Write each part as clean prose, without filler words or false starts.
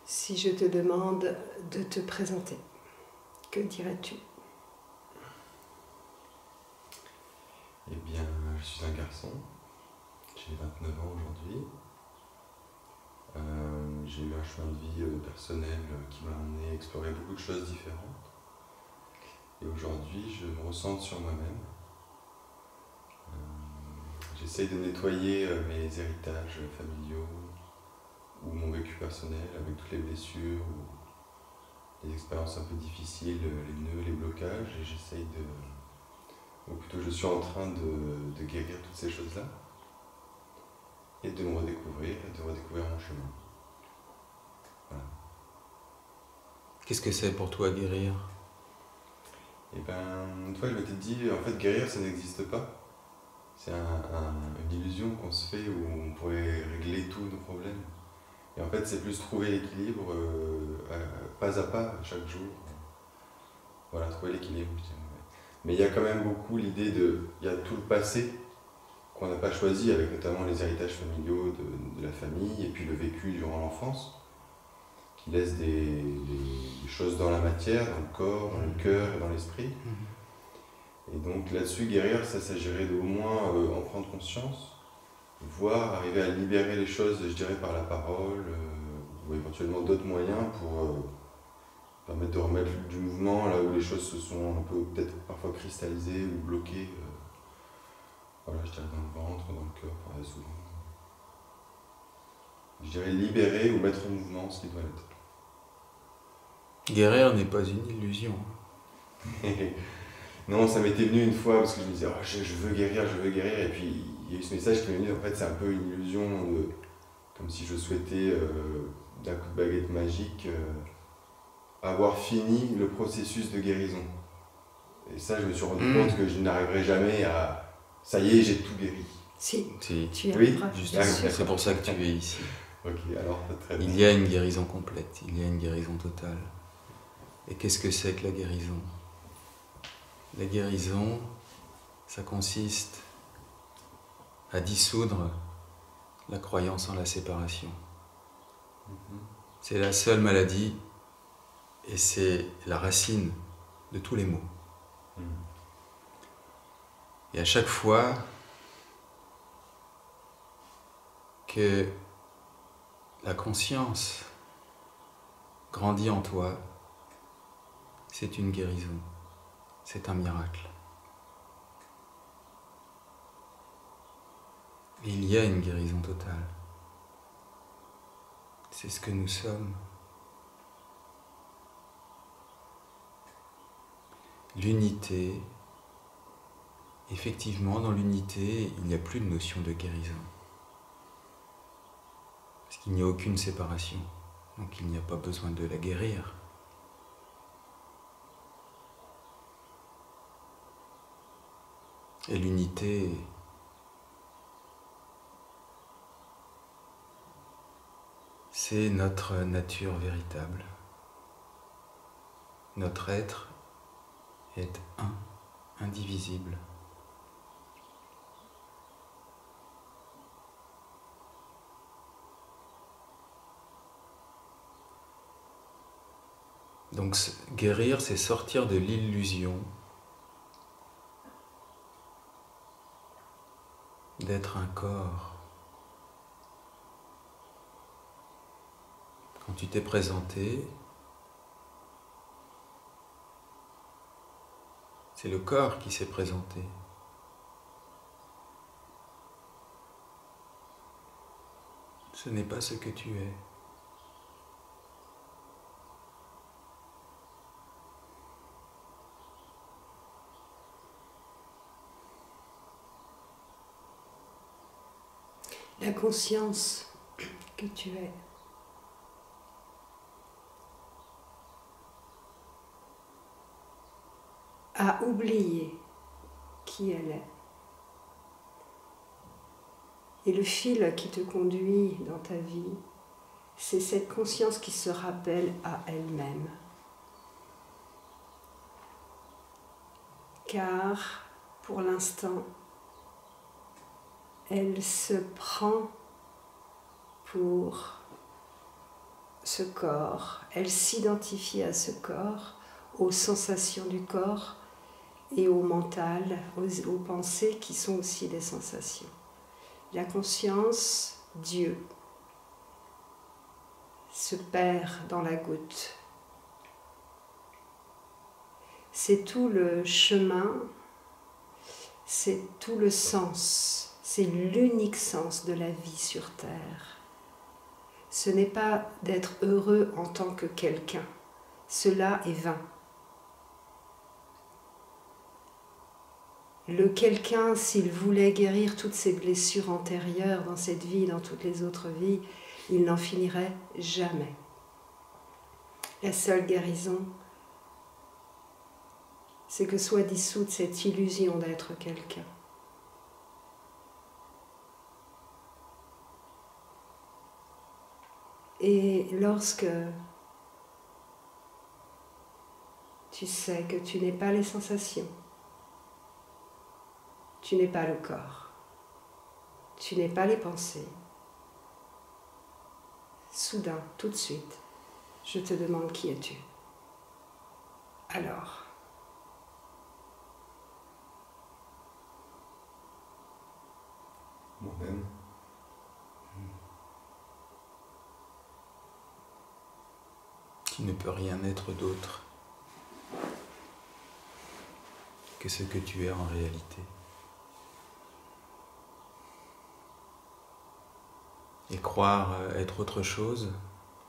Si je te demande de te présenter, que dirais-tu? Eh bien, je suis un garçon, j'ai 29 ans aujourd'hui. J'ai eu un chemin de vie personnel qui m'a amené à explorer beaucoup de choses différentes. Et aujourd'hui, je me recentre sur moi-même. J'essaye de nettoyer mes héritages familiaux ou mon vécu personnel avec toutes les blessures ou les expériences un peu difficiles, les nœuds, les blocages. Et j'essaye de... Ou plutôt, je suis en train de guérir toutes ces choses-là et de me redécouvrir et de redécouvrir mon chemin. Voilà. Qu'est-ce que c'est pour toi guérir? Et une fois je m'étais dit, en fait guérir ça n'existe pas. C'est une illusion qu'on se fait où on pourrait régler tous nos problèmes. Et en fait c'est plus trouver l'équilibre pas à pas, chaque jour. Voilà, trouver l'équilibre, je dirais. Mais il y a quand même beaucoup l'idée il y a tout le passé qu'on n'a pas choisi, avec notamment les héritages familiaux de la famille, et puis le vécu durant l'enfance, qui laisse des choses dans la matière, dans le corps, dans le cœur et dans l'esprit. Et donc là-dessus, guérir, ça s'agirait d'au moins en prendre conscience, voire arriver à libérer les choses, je dirais, par la parole, ou éventuellement d'autres moyens pour permettre de remettre du mouvement là où les choses se sont un peu peut-être parfois cristallisées ou bloquées. Voilà, je dirais dans le ventre, dans le cœur, par là souvent. Je dirais libérer ou mettre en mouvement ce qui doit l'être. Guérir n'est pas une illusion. Non, ça m'était venu une fois parce que je me disais, oh, je veux guérir, et puis il y a eu ce message qui m'est venu, en fait c'est un peu une illusion, comme si je souhaitais, d'un coup de baguette magique, avoir fini le processus de guérison. Et ça, je me suis rendu compte que je n'arriverai jamais à, ça y est, j'ai tout guéri. Si, Si. tu y Oui, arriveras. C'est pour ça que tu es ici. Ok, alors très bien. Il y a une guérison complète, il y a une guérison totale. Et qu'est-ce que c'est que la guérison? La guérison, ça consiste à dissoudre la croyance en la séparation. C'est la seule maladie et c'est la racine de tous les maux. Et à chaque fois que la conscience grandit en toi, c'est une guérison, c'est un miracle. Et il y a une guérison totale. C'est ce que nous sommes. L'unité, effectivement, dans l'unité, il n'y a plus de notion de guérison. Parce qu'il n'y a aucune séparation. Donc il n'y a pas besoin de la guérir. Et l'unité, c'est notre nature véritable. Notre être est indivisible. Donc guérir, c'est sortir de l'illusion d'être un corps. Quand tu t'es présenté, c'est le corps qui s'est présenté. Ce n'est pas ce que tu es. La conscience que tu es a oublié qui elle est. Et le fil qui te conduit dans ta vie, c'est cette conscience qui se rappelle à elle-même. Car, pour l'instant, elle se prend pour ce corps, elle s'identifie à ce corps, aux sensations du corps et au mental, aux pensées qui sont aussi des sensations. La conscience, Dieu, se perd dans la goutte. C'est tout le chemin, c'est tout le sens, c'est l'unique sens de la vie sur Terre. Ce n'est pas d'être heureux en tant que quelqu'un, cela est vain. Le quelqu'un, s'il voulait guérir toutes ses blessures antérieures dans cette vie, dans toutes les autres vies, il n'en finirait jamais. La seule guérison, c'est que soit dissoute cette illusion d'être quelqu'un. Et lorsque tu sais que tu n'es pas les sensations, tu n'es pas le corps, tu n'es pas les pensées, soudain, tout de suite, je te demande qui es-tu? Alors, moi-même. Qui ne peut rien être d'autre que ce que tu es en réalité. Et croire être autre chose,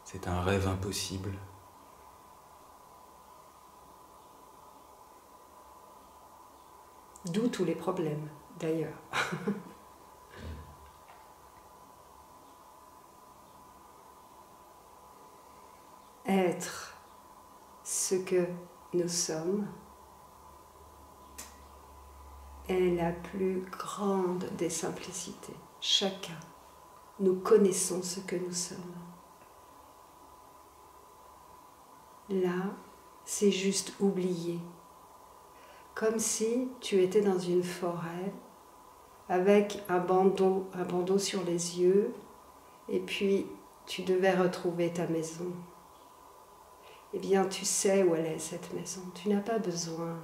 c'est un rêve impossible. d'où tous les problèmes, d'ailleurs. Être ce que nous sommes est la plus grande des simplicités. Chacun, nous connaissons ce que nous sommes. Là, c'est juste oublier. Comme si tu étais dans une forêt avec un bandeau sur les yeux et puis tu devais retrouver ta maison. Eh bien, tu sais où elle est, cette maison. Tu n'as pas besoin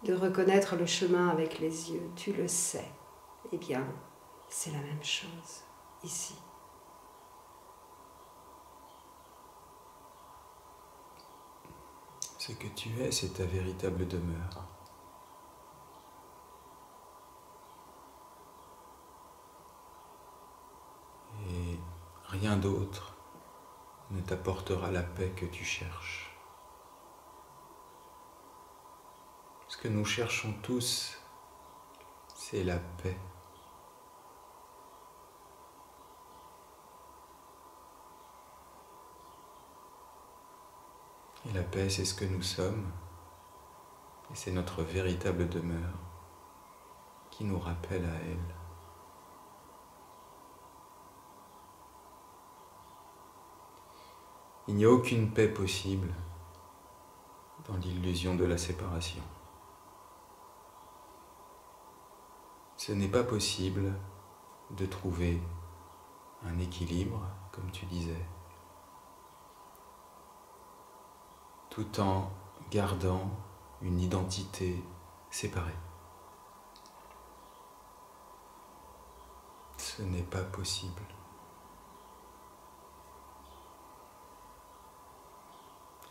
de reconnaître le chemin avec les yeux. Tu le sais. Eh bien, c'est la même chose ici. Ce que tu es, c'est ta véritable demeure. Et rien d'autre ne t'apportera la paix que tu cherches. Ce que nous cherchons tous, c'est la paix. Et la paix, c'est ce que nous sommes, et c'est notre véritable demeure qui nous rappelle à elle. Il n'y a aucune paix possible dans l'illusion de la séparation. Ce n'est pas possible de trouver un équilibre, comme tu disais, tout en gardant une identité séparée. Ce n'est pas possible.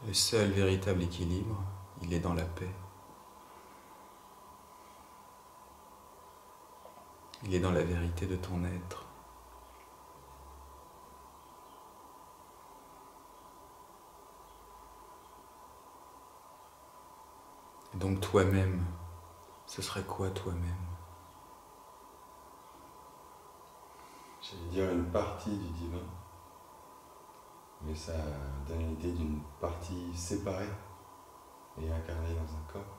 Le seul véritable équilibre, il est dans la paix. Il est dans la vérité de ton être. Et donc toi-même, ce serait quoi toi-même? J'allais dire une partie du divin, mais ça donne l'idée d'une partie séparée et incarnée dans un corps.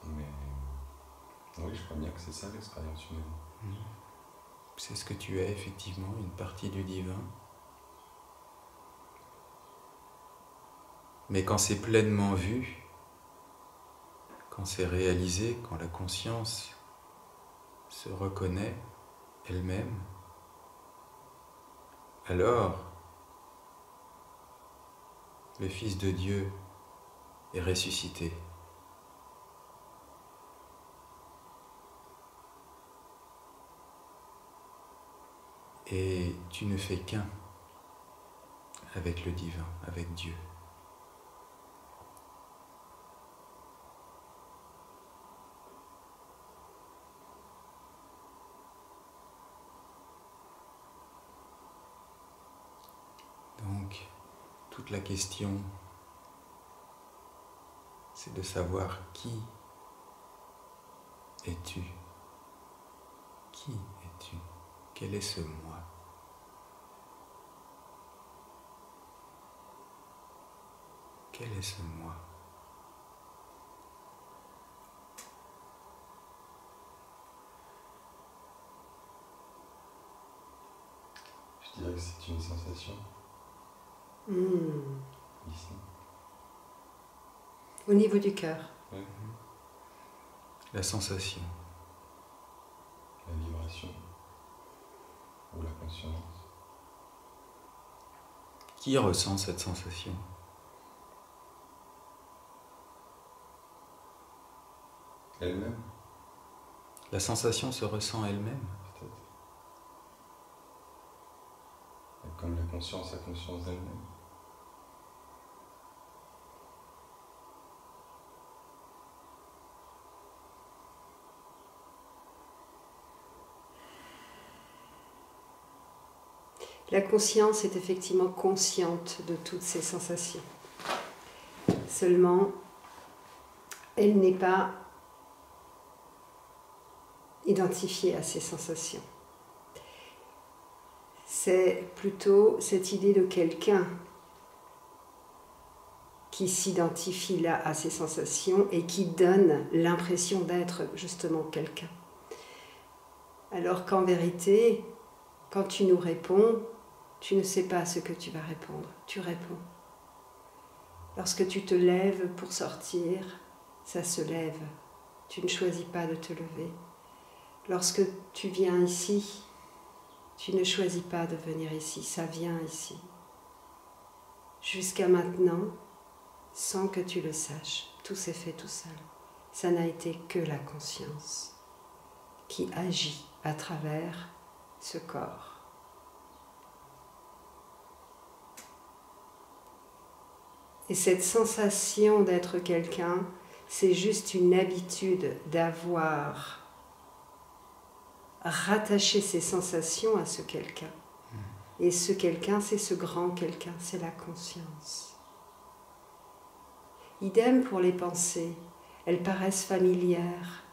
Mais oui, je crois bien que c'est ça l'expérience humaine. C'est ce que tu es effectivement, une partie du divin. Mais quand c'est pleinement vu, quand c'est réalisé, quand la conscience se reconnaît elle-même, alors le Fils de Dieu est ressuscité. Et tu ne fais qu'un avec le divin, avec Dieu. Donc, toute la question, c'est de savoir qui es-tu? Qui es-tu? Quel est ce moi? Quel est ce moi? Je dirais que c'est une sensation, ici. Au niveau du cœur. Ouais. La sensation. La vibration. Ou la conscience. Qui ressent cette sensation? Elle-même, La sensation se ressent elle-même. peut-être. Et comme la conscience a conscience d'elle-même. La conscience est effectivement consciente de toutes ces sensations. Seulement, elle n'est pas identifiée à ces sensations. C'est plutôt cette idée de quelqu'un qui s'identifie là à ces sensations et qui donne l'impression d'être justement quelqu'un. Alors qu'en vérité, quand tu nous réponds, tu ne sais pas ce que tu vas répondre, tu réponds. Lorsque tu te lèves pour sortir, ça se lève, tu ne choisis pas de te lever. Lorsque tu viens ici, tu ne choisis pas de venir ici, ça vient ici. Jusqu'à maintenant, sans que tu le saches, tout s'est fait tout seul. Ça n'a été que la conscience qui agit à travers ce corps. Et cette sensation d'être quelqu'un, c'est juste une habitude d'avoir rattaché ces sensations à ce quelqu'un. Et ce quelqu'un, c'est ce grand quelqu'un, c'est la conscience. Idem pour les pensées, elles paraissent familières,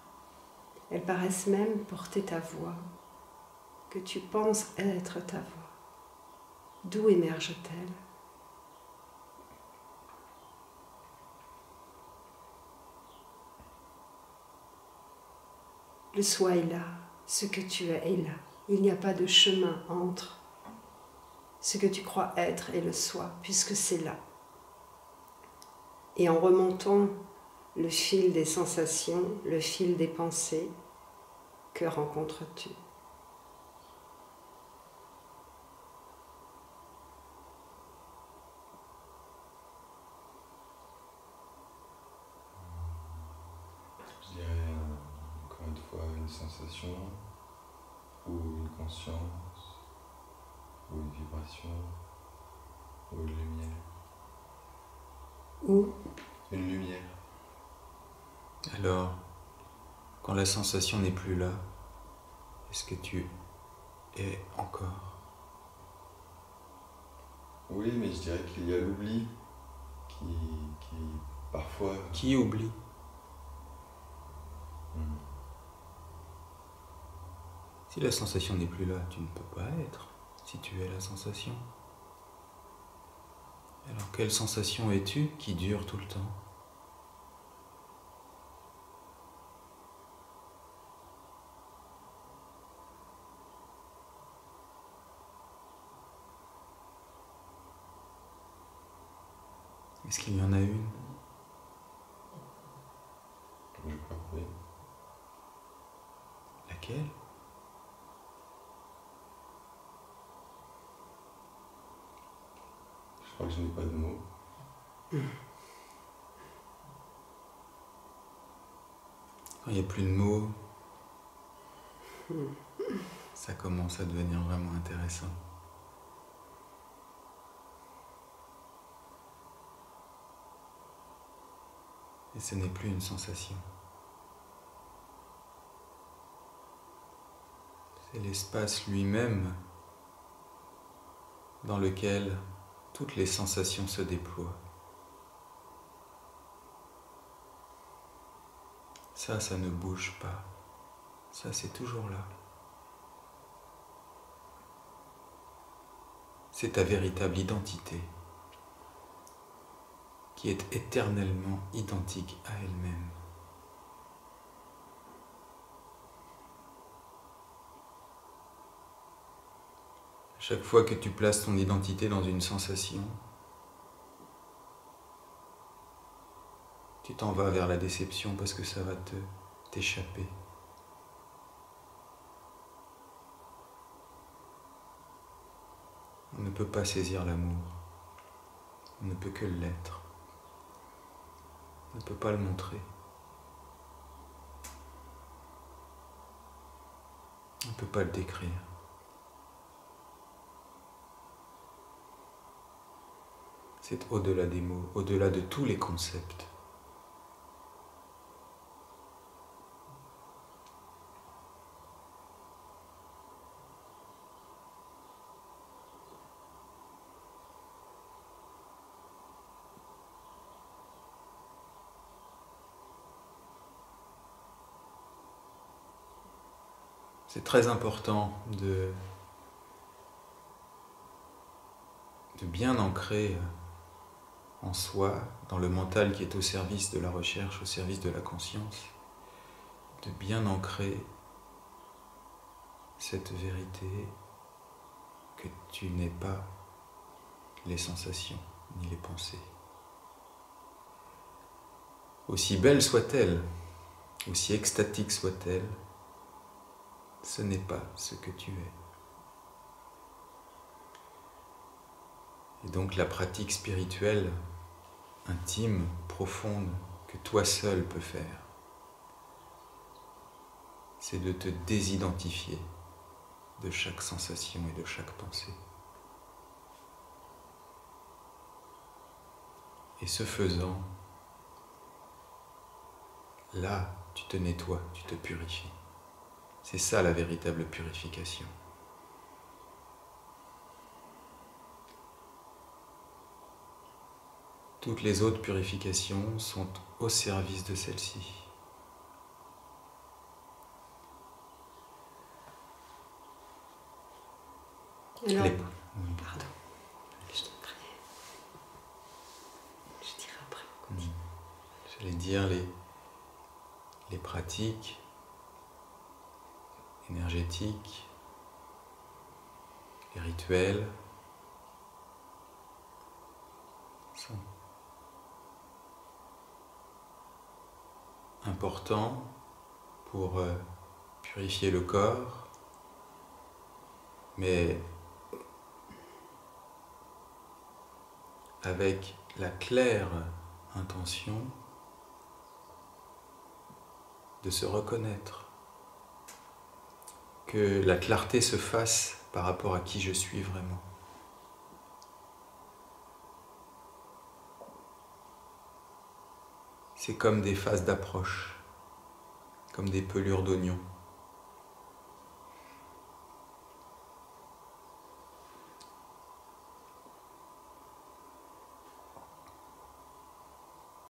elles paraissent même porter ta voix, que tu penses être ta voix. D'où émerge-t-elle ? Le soi est là, ce que tu es est là. Il n'y a pas de chemin entre ce que tu crois être et le soi, puisque c'est là. Et en remontant le fil des sensations, le fil des pensées, que rencontres-tu ? Je dirais encore une fois une sensation, ou une conscience, ou une vibration, ou une lumière. Ou Une lumière. Alors, quand la sensation n'est plus là, est-ce que tu es encore? Oui, mais je dirais qu'il y a l'oubli qui parfois... Qui oublie? Si la sensation n'est plus là, tu ne peux pas être, si tu es la sensation. Alors quelle sensation es-tu qui dure tout le temps? Est-ce qu'il y en a une? Je crois que oui. Laquelle? crois que je n'ai pas de mots. Quand il n'y a plus de mots, ça commence à devenir vraiment intéressant. Et ce n'est plus une sensation. C'est l'espace lui-même dans lequel toutes les sensations se déploient. Ça ne bouge pas. Ça, c'est toujours là. C'est ta véritable identité qui est éternellement identique à elle-même. Chaque fois que tu places ton identité dans une sensation, tu t'en vas vers la déception parce que ça va t'échapper. On ne peut pas saisir l'amour, on ne peut que l'être, on ne peut pas le montrer. On ne peut pas le décrire. C'est au-delà des mots, au-delà de tous les concepts. C'est très important de bien ancrer en soi, dans le mental qui est au service de la recherche, au service de la conscience, de bien ancrer cette vérité que tu n'es pas les sensations ni les pensées. Aussi belle soit-elle, aussi extatique soit-elle, ce n'est pas ce que tu es. Et donc la pratique spirituelle, intime, profonde, que toi seul peux faire, c'est de te désidentifier de chaque sensation et de chaque pensée. Et ce faisant, là, tu te nettoies, tu te purifies. C'est ça la véritable purification. Toutes les autres purifications sont au service de celle-ci. Alors, pardon, je te prie. Je dirai après. J'allais dire les pratiques énergétiques, les rituels sont importants pour purifier le corps, mais avec la claire intention de se reconnaître, que la clarté se fasse par rapport à qui je suis vraiment. C'est comme des phases d'approche, comme des pelures d'oignon.